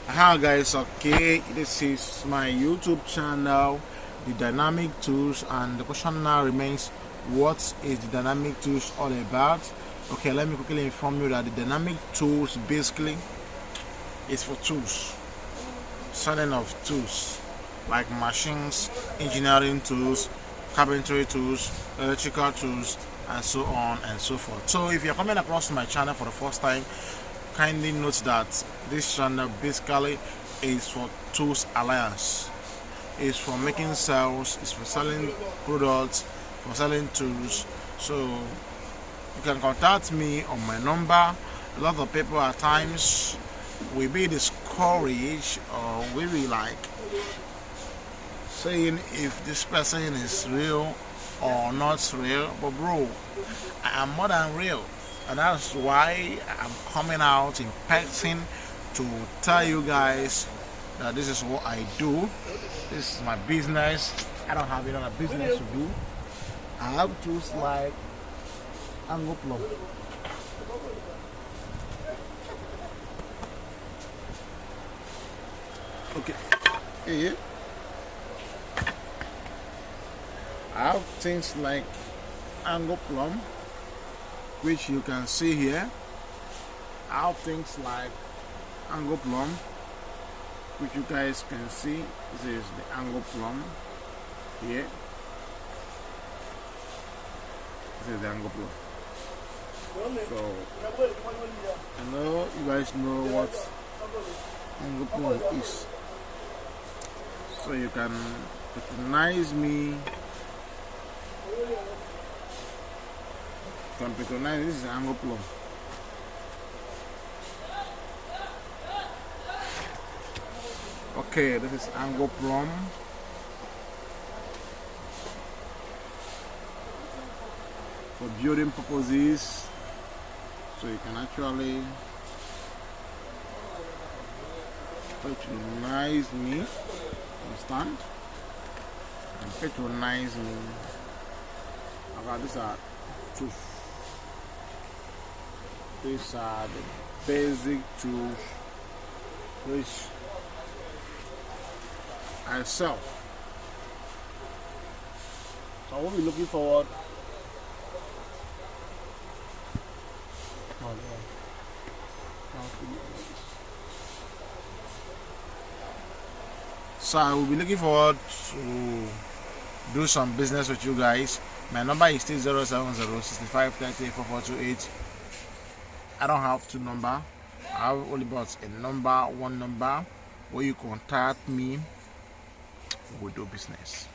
Hi guys, okay, this is my YouTube channel, the dynamic tools, and the question now remains, what is the dynamic tools all about? Okay, let me quickly inform you that the dynamic tools basically is for tools, selling of tools like machines, engineering tools, carpentry tools, electrical tools, and so on and so forth. So if you're coming across my channel for the first time, kindly note that this channel basically is for Tools Alliance. It's for making sales, it's for selling products, for selling tools. So you can contact me on my number. A lot of people at times will be discouraged or will be like saying if this person is real or not real. But bro, I am more than real. And that's why I'm coming out in person to tell you guys that this is what I do. This is my business. I don't have any other business to do. I have tools like angle plug. Okay. Here. I have things like angle plumb, which you can see here. I have things like angle plumb, which you guys can see. This is the angle plumb here. This is the angle plumb. So I know you guys know what angle plumb is, so you can recognize me. This is angle plumb. Okay, this is angle plumb. For building purposes, so you can actually patronize me. Understand? And patronize me. Okay, these are tools. These are the basic tools which I sell. So I will be looking forward. So I will be looking forward to do some business with you guys. My number is still 070-6530-4428. I don't have two numbers. I have only but one number where you contact me. We do business.